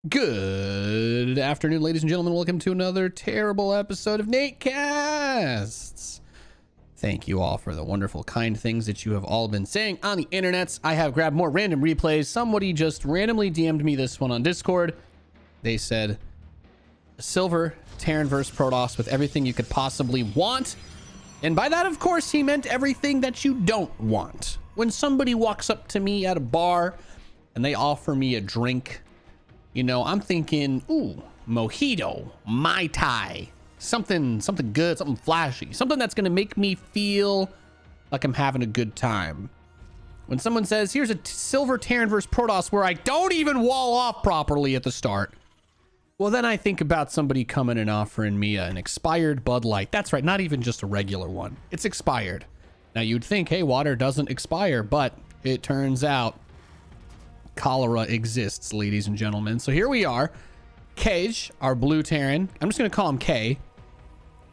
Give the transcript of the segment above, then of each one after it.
Good afternoon, ladies and gentlemen. Welcome to another terrible episode of NATECASTS. Thank you all for the wonderful, kind things that you have all been saying on the internets. I have grabbed more random replays. Somebody just randomly DM'd me this one on Discord. They said, Silver Terran vs. Protoss with everything you could possibly want. And by that, of course, he meant everything that you don't want. When somebody walks up to me at a bar and they offer me a drink, you know, I'm thinking, ooh, mojito, Mai Tai, something good, something flashy, something that's going to make me feel like I'm having a good time. When someone says, here's a Silver Terran vs. Protoss where I don't even wall off properly at the start, well, then I think about somebody coming and offering me an expired Bud Light. That's right, not even just a regular one. It's expired. Now, you'd think, hey, water doesn't expire, but it turns out cholera exists, ladies and gentlemen. So here we are. Cage, our blue Terran. I'm just gonna call him K.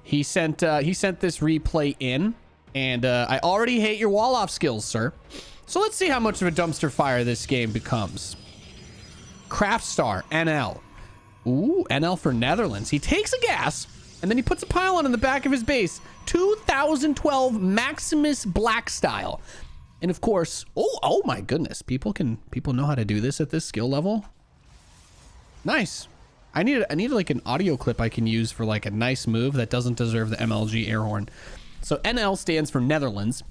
He sent this replay in, and I already hate your wall off skills, sir. So let's see how much of a dumpster fire this game becomes. Craft Star NL. Ooh, NL for Netherlands. He takes a gas and then he puts a pylon in the back of his base. 2012 Maximus Black style. And of course, oh my goodness, people know how to do this at this skill level. Nice. I need like an audio clip I can use for like a nice move that doesn't deserve the MLG air horn. So NL stands for Netherlands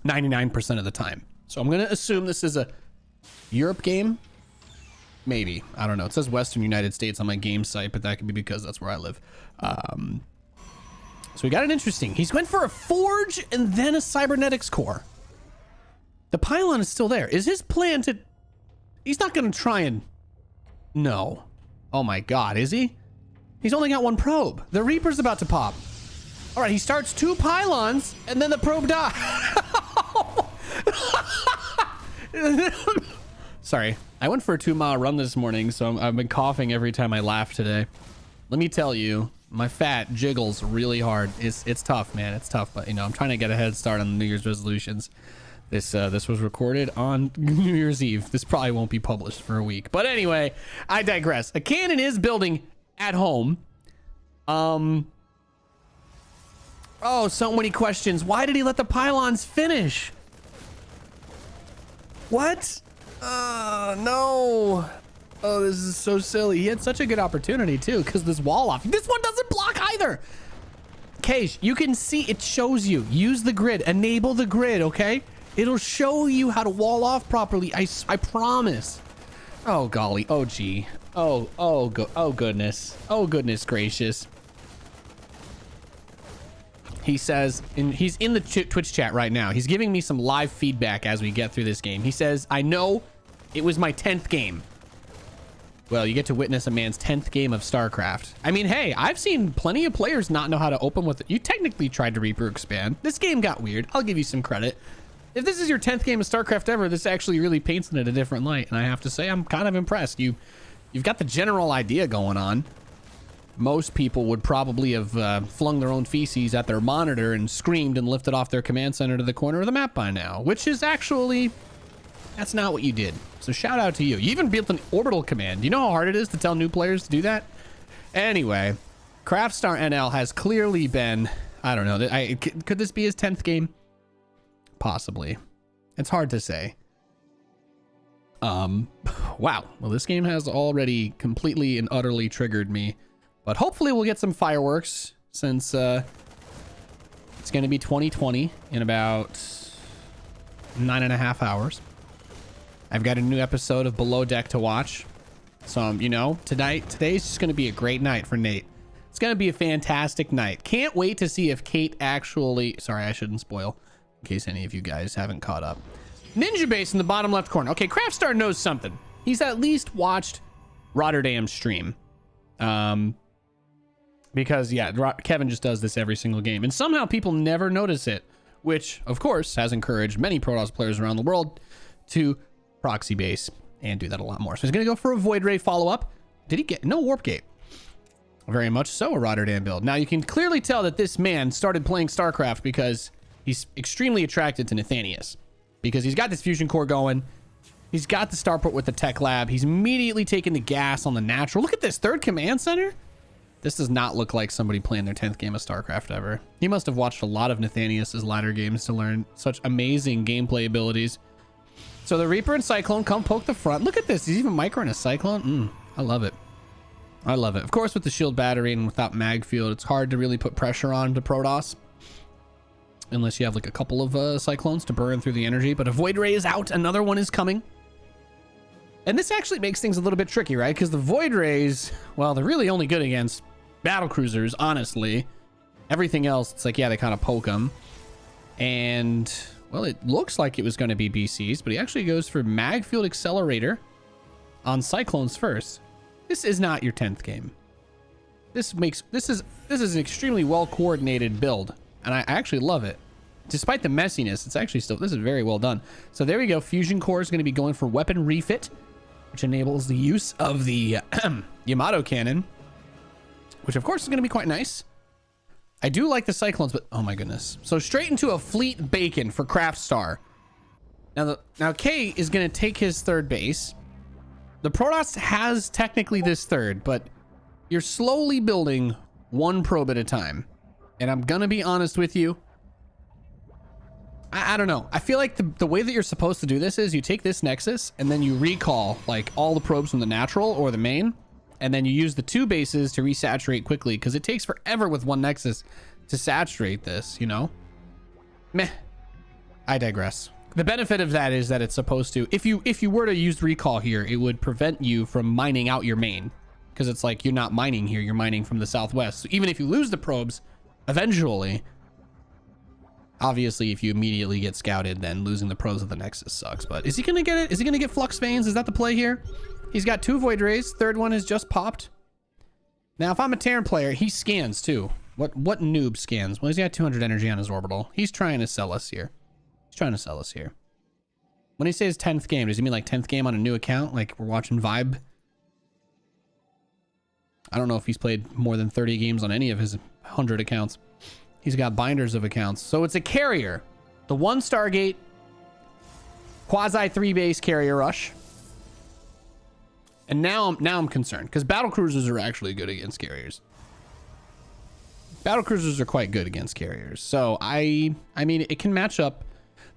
99% of the time. So I'm going to assume this is a Europe game. Maybe. I don't know. It says Western United States on my game site, but that could be because that's where I live. So we got it interesting. He's went for a forge and then a cybernetics core. The pylon is still there. Is his plan to... He's not going to try and... No. Oh my God, is he? He's only got one probe. The Reaper's about to pop. All right, he starts 2 pylons and then the probe dies. Sorry. I went for a 2-mile run this morning, so I've been coughing every time I laugh today. Let me tell you, my fat jiggles really hard. It's tough, man. It's tough, but you know, I'm trying to get a head start on the New Year's resolutions. This was recorded on New Year's Eve. This probably won't be published for a week. But anyway, I digress. A cannon is building at home. Oh, so many questions. Why did he let the pylons finish? What? No. Oh, this is so silly. He had such a good opportunity too, because this wall off. This one doesn't block either. Cage, you can see it shows you. Use the grid. Enable the grid, okay? It'll show you how to wall off properly. I promise. Oh, golly. Oh, gee. Oh, goodness. Oh, goodness gracious. He says, and he's in the Twitch chat right now. He's giving me some live feedback as we get through this game. He says, I know it was my 10th game. Well, you get to witness a man's 10th game of StarCraft. I mean, hey, I've seen plenty of players not know how to open with it. You technically tried to Reaper expand. This game got weird. I'll give you some credit. If this is your 10th game of StarCraft ever, this actually really paints it in a different light. And I have to say, I'm kind of impressed. You've got the general idea going on. Most people would probably have flung their own feces at their monitor and screamed and lifted off their command center to the corner of the map by now, which is actually, that's not what you did. So shout out to you. You even built an orbital command. You know how hard it is to tell new players to do that? Anyway, Craftstar NL has clearly been, I don't know, could this be his 10th game? Possibly. It's hard to say. Wow. Well, this game has already completely and utterly triggered me. But hopefully we'll get some fireworks since it's going to be 2020 in about 9.5 hours. I've got a new episode of Below Deck to watch. So, you know, today's just going to be a great night for Nate. It's going to be a fantastic night. Can't wait to see if Kate actually... Sorry, I shouldn't spoil in case any of you guys haven't caught up. Ninja Base in the bottom left corner. Okay, Craftstar knows something. He's at least watched Rotterdam's stream. Because, yeah, Kevin just does this every single game. And somehow people never notice it, which, of course, has encouraged many Protoss players around the world to proxy base and do that a lot more. So he's going to go for a Void Ray follow-up. Did he get... No Warp Gate. Very much so a Rotterdam build. Now, you can clearly tell that this man started playing StarCraft because he's extremely attracted to Nathanias. Because he's got this fusion core going. He's got the starport with the tech lab. He's immediately taking the gas on the natural. Look at this third command center. This does not look like somebody playing their 10th game of StarCraft ever. He must have watched a lot of Nathanias' ladder games to learn such amazing gameplay abilities. So the Reaper and Cyclone come poke the front. Look at this. He's even microing a Cyclone. I love it. I love it. Of course, with the shield battery and without mag field, it's hard to really put pressure on to Protoss. Unless you have like a couple of Cyclones to burn through the energy. But a Void Ray is out. Another one is coming. And this actually makes things a little bit tricky, right? Because the Void Rays, well, they're really only good against battle cruisers, honestly. Everything else, it's like, yeah, they kind of poke them. And, well, it looks like it was going to be BCs, but he actually goes for mag field accelerator on Cyclones first. This is not your 10th game. This is an extremely well coordinated build, and I actually love it. Despite the messiness, it's actually still, this is very well done. So there we go. Fusion Core is going to be going for weapon refit, which enables the use of the Yamato cannon, which of course is going to be quite nice. I do like the Cyclones, but oh my goodness. So straight into a fleet bacon for Craft Star. Now K is going to take his third base. The Protoss has technically this third, but you're slowly building one probe at a time. And I'm going to be honest with you. I don't know. I feel like the way that you're supposed to do this is you take this Nexus and then you recall like all the probes from the natural or the main, and then you use the two bases to resaturate quickly, because it takes forever with one Nexus to saturate this, you know? Meh. I digress. The benefit of that is that it's supposed to, if you were to use recall here, it would prevent you from mining out your main, because it's like you're not mining here, you're mining from the southwest. So even if you lose the probes eventually, obviously if you immediately get scouted, then losing the probes of the Nexus sucks. But is he gonna get it? Is he gonna get Flux Veins? Is that the play here? He's got 2 Void Rays. Third one has just popped. Now if I'm a Terran player, he scans too. What noob scans? Well, he's got 200 energy on his orbital. He's trying to sell us here. When he says 10th game, does he mean like 10th game on a new account? Like we're watching Vibe? I don't know if he's played more than 30 games on any of his 100 accounts. He's got binders of accounts. So it's a carrier. The 1 Stargate, quasi 3 base carrier rush. And now I'm concerned, because battle cruisers are actually good against carriers. Battle cruisers are quite good against carriers. So I mean, it can match up.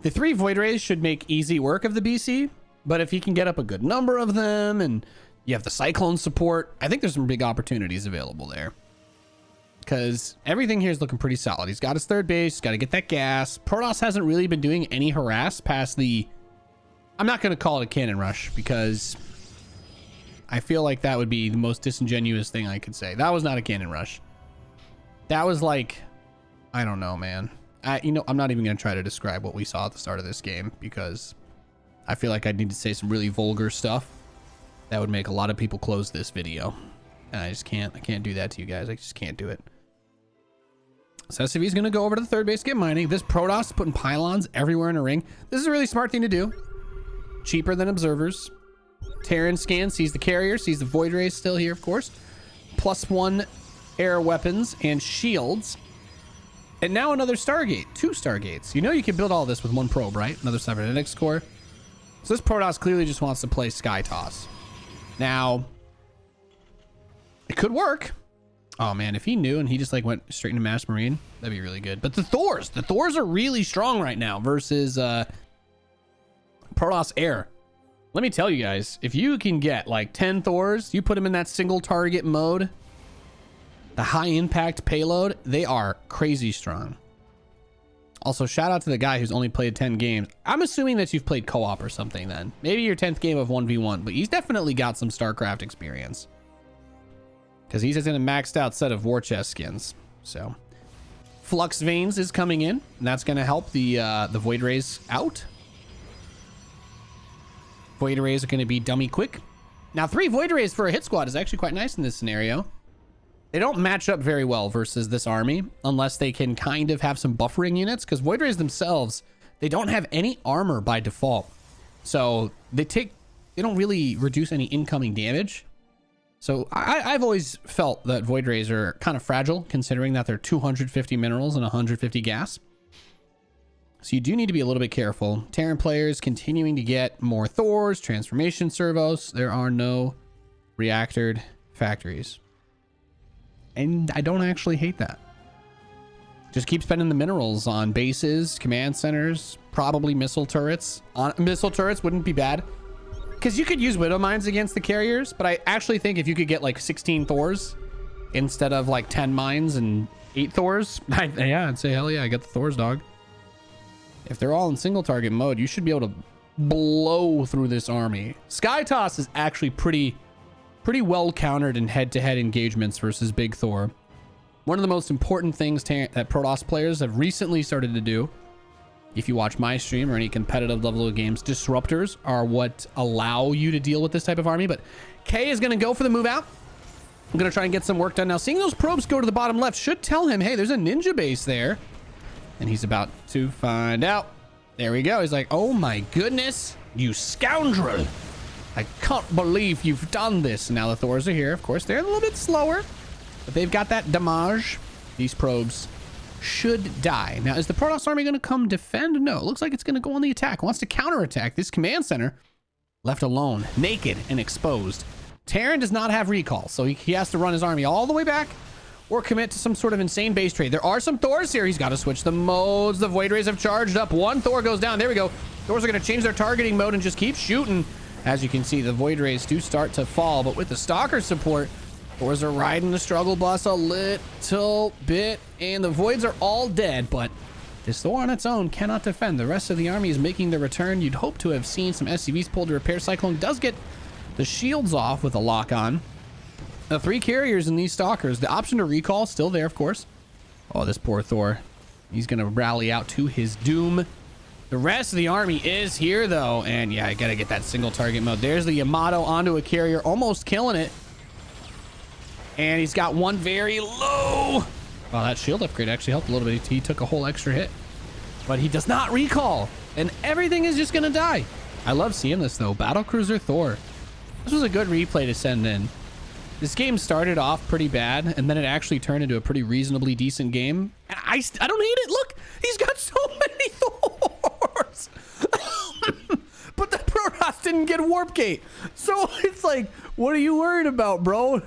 The 3 Void Rays should make easy work of the BC, but if he can get up a good number of them and you have the Cyclone support, I think there's some big opportunities available there. Because everything here is looking pretty solid. He's got his third base, he's got to get that gas. Protoss hasn't really been doing any harass past the... I'm not going to call it a cannon rush, because I feel like that would be the most disingenuous thing I could say. That was not a cannon rush. That was like... I don't know, man. I'm not even going to try to describe what we saw at the start of this game, because I feel like I'd need to say some really vulgar stuff that would make a lot of people close this video. And I just can't. I can't do that to you guys. I just can't do it. So SCV's going to go over to the third base, get mining. This Protoss is putting pylons everywhere in a ring. This is a really smart thing to do. Cheaper than observers. Terran scan, sees the carrier, sees the Void Rays still here, of course. +1 air weapons and shields. And now another Stargate. 2 Stargates. You know you can build all this with 1 probe, right? Another cybernetics core. So this Protoss clearly just wants to play Sky Toss. Now, it could work. Oh man, if he knew and he just like went straight into Mass Marine, that'd be really good. But the Thors are really strong right now versus Protoss Air. Let me tell you guys, if you can get like 10 Thors, you put them in that single target mode, the high impact payload, they are crazy strong. Also, shout out to the guy who's only played 10 games. I'm assuming that you've played co-op or something then. Maybe your 10th game of 1v1, but he's definitely got some StarCraft experience. Because he's in a maxed out set of war chest skins. So, Flux Veins is coming in, and that's going to help the Void Rays out. Void Rays are going to be dummy quick. Now, 3 Void Rays for a hit squad is actually quite nice in this scenario. They don't match up very well versus this army unless they can kind of have some buffering units, because Void Rays themselves, they don't have any armor by default. So they don't really reduce any incoming damage. So I've always felt that Void Rays are kind of fragile, considering that they're 250 minerals and 150 gas. So you do need to be a little bit careful. Terran players continuing to get more Thors, transformation servos. There are no reactored factories. And I don't actually hate that. Just keep spending the minerals on bases, command centers, probably missile turrets. Missile turrets wouldn't be bad. Because you could use Widow Mines against the carriers, but I actually think if you could get like 16 Thors instead of like 10 mines and 8 Thors, yeah, I'd say hell yeah, I got the Thors, dog. If they're all in single target mode, you should be able to blow through this army. Sky Toss is actually pretty well countered in head-to-head engagements versus Big Thor. One of the most important things that Protoss players have recently started to do, if you watch my stream or any competitive level of games, disruptors are what allow you to deal with this type of army. But K is going to go for the move out. I'm going to try and get some work done. Now, seeing those probes go to the bottom left should tell him, hey, there's a ninja base there. And he's about to find out. There we go. He's like, oh my goodness, you scoundrel. I can't believe you've done this. And now the Thors are here. Of course, they're a little bit slower, but they've got that damage. These probes should die. Now, is the Protoss army going to come defend? No, it looks like it's going to go on the attack. It wants to counterattack. This command center left alone, naked and exposed. Terran does not have recall, so he has to run his army all the way back or commit to some sort of insane base trade. There are some Thors here. He's got to switch the modes. The Void Rays have charged up. One Thor goes down. There we go. Thors are going to change their targeting mode and just keep shooting. As you can see, the Void Rays do start to fall, but with the Stalker support, Thors are riding the struggle bus a little bit, and the Voids are all dead, but this Thor on its own cannot defend. The rest of the army is making their return. You'd hope to have seen some SCVs pulled to repair. Cyclone does get the shields off with a lock on. The 3 carriers and these Stalkers, the option to recall still there, of course. Oh, this poor Thor. He's going to rally out to his doom. The rest of the army is here, though. And yeah, I got to get that single target mode. There's the Yamato onto a carrier, almost killing it. And he's got one very low. Wow, that shield upgrade actually helped a little bit. He took a whole extra hit. But he does not recall. And everything is just going to die. I love seeing this, though. Battlecruiser Thor. This was a good replay to send in. This game started off pretty bad, and then it actually turned into a pretty reasonably decent game. And I don't hate it. Look, he's got so many Thors. But the Protoss didn't get Warp Gate. So it's like, what are you worried about, bro?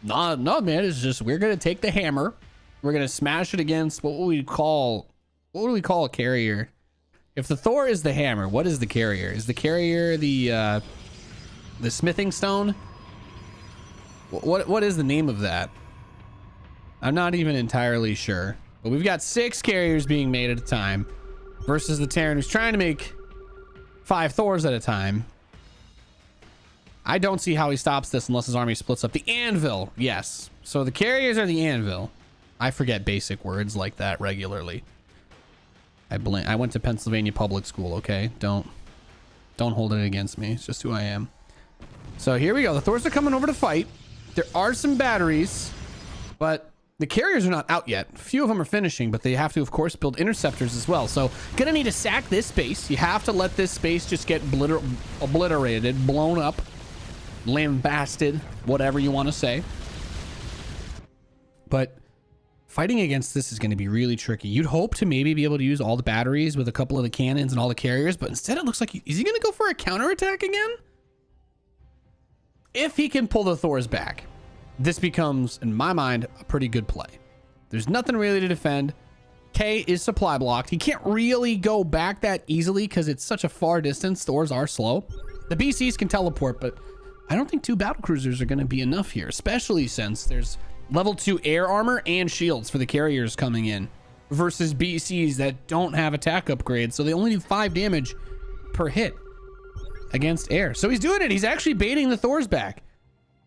No, man. It's just, we're going to take the hammer. We're going to smash it against what do we call a carrier? If the Thor is the hammer, what is the carrier? Is the carrier the smithing stone? What is the name of that? I'm not even entirely sure. But we've got 6 carriers being made at a time versus the Terran who's trying to make 5 Thors at a time. I don't see how he stops this unless his army splits up. The anvil, yes. So the carriers are the anvil. I forget basic words like that regularly. I went to Pennsylvania public school, okay? Don't hold it against me. It's just who I am. So here we go. The Thors are coming over to fight. There are some batteries, but the carriers are not out yet. A few of them are finishing, but they have to, of course, build interceptors as well. So gonna need to sack this space. You have to let this space just get obliterated, blown up, lambasted, whatever you want to say. But fighting against this is going to be really tricky. You'd hope to maybe be able to use all the batteries with a couple of the cannons and all the carriers, but instead it looks like is he going to go for a counterattack again? If he can pull the Thors back, this becomes, in my mind, a pretty good play. There's nothing really to defend. K is supply blocked. He can't really go back that easily because it's such a far distance. Thors are slow. The BCs can teleport, but I don't think 2 battlecruisers are going to be enough here, especially since there's level 2 air armor and shields for the carriers coming in versus BCs that don't have attack upgrades, so they only do 5 damage per hit against air. So he's doing it. He's actually baiting the Thors back.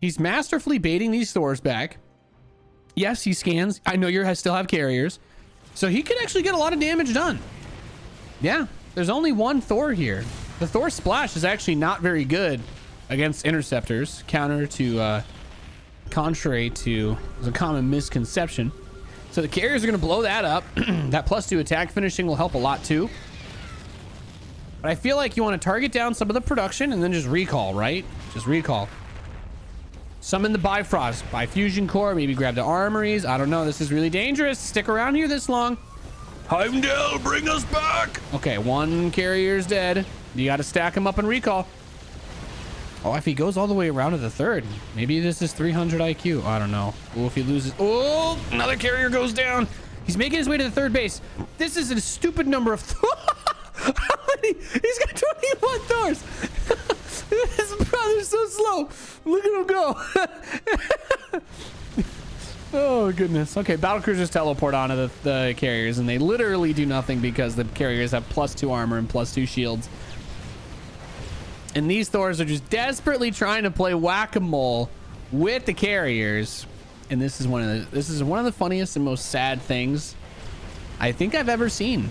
He's masterfully baiting these Thors back. Yes, he scans. I know you still have carriers, so he can actually get a lot of damage done. Yeah, there's only 1 Thor here. The Thor splash is actually not very good against interceptors, contrary to a common misconception. So the carriers are going to blow that up. That +2 attack finishing will help a lot too. But I feel like you want to target down some of the production and then just recall, right? Just recall. Summon the Bifrost, buy Fusion Core, maybe grab the armories. I don't know. This is really dangerous. Stick around here this long. Heimdall, bring us back. Okay, one carrier's dead. You got to stack him up and recall. Oh, if he goes all the way around to the third, maybe this is 300 IQ. I don't know. Oh, if he loses. Oh, another carrier goes down. He's making his way to the third base. This is a stupid number of. How many? He's got 21 Thors. His brother's so slow. Look at him go. Oh, goodness. Okay, battle cruisers teleport onto the carriers, and they literally do nothing because the carriers have +2 armor and +2 shields. And these Thors are just desperately trying to play whack-a-mole with the carriers. And this is one of the funniest and most sad things I think I've ever seen.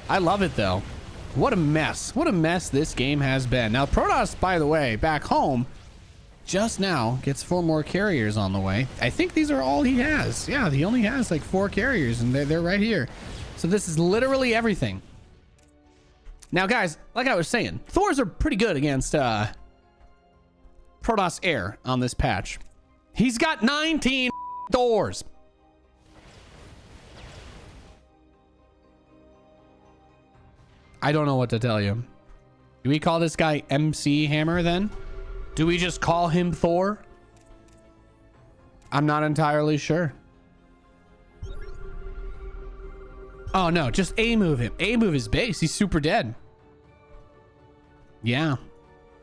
I love it though. What a mess. What a mess this game has been. Now Protoss, by the way, back home just now gets 4 more carriers on the way. I think these are all he has. Yeah, he only has like 4 carriers and they're right here. So this is literally everything. Now, guys, like I was saying, Thors are pretty good against Protoss Air on this patch. He's got 19 Thors. I don't know what to tell you. Do we call this guy MC Hammer then? Do we just call him Thor? I'm not entirely sure. Oh no, just A-move him. A-move his base. He's super dead. Yeah.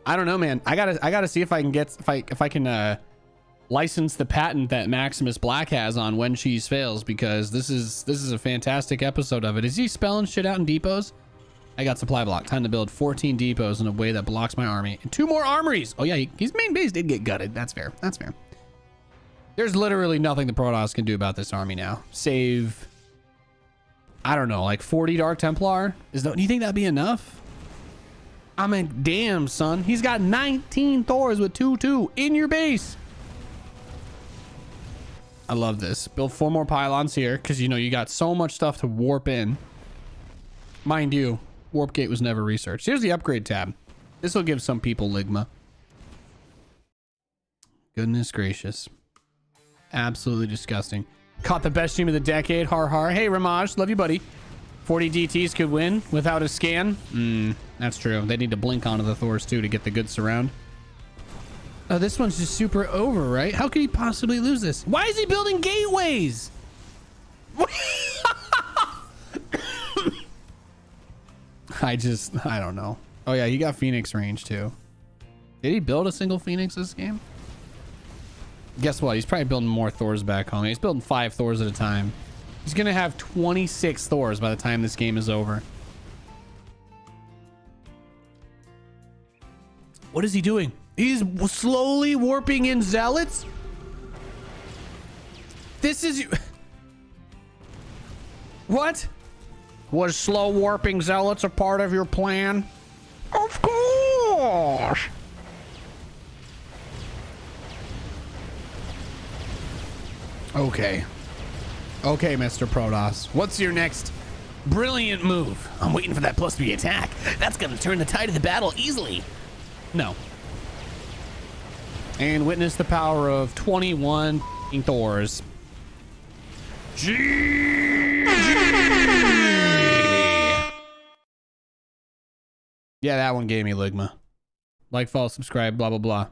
I don't know, man. I gotta see if I can get if I can license the patent that Maximus Black has on when cheese fails, because this is a fantastic episode of it. Is he spelling shit out in depots? I got supply block. Time to build 14 depots in a way that blocks my army. And 2 more armories. Oh yeah, his main base did get gutted. That's fair. That's fair. There's literally nothing the Protoss can do about this army now. Save, I don't know, like 40 Dark Templar? Do you think that'd be enough? I mean, damn, son. He's got 19 Thors with 2/2 in your base. I love this. Build 4 more pylons here because, you know, you got so much stuff to warp in. Mind you, Warp Gate was never researched. Here's the upgrade tab. This will give some people Ligma. Goodness gracious. Absolutely disgusting. Caught the best team of the decade. Har har. Hey, Ramaj. Love you, buddy. 40 DTs could win without a scan. That's true. They need to blink onto the Thors too to get the good surround. Oh, this one's just super over, right? How could he possibly lose this? Why is he building gateways? I don't know. Oh yeah, he got Phoenix range too. Did he build a single Phoenix this game? Guess what? He's probably building more Thors back home. He's building 5 Thors at a time. He's gonna have 26 Thors by the time this game is over. What is he doing? He's slowly warping in zealots? This is... What? Was slow warping zealots a part of your plan? Of course. Okay. Okay, Mr. Protoss. What's your next brilliant move? I'm waiting for that +3 attack. That's gonna turn the tide of the battle easily. No. And witness the power of 21 Thors. Yeah, that one gave me Ligma. Like, follow, subscribe, blah, blah, blah.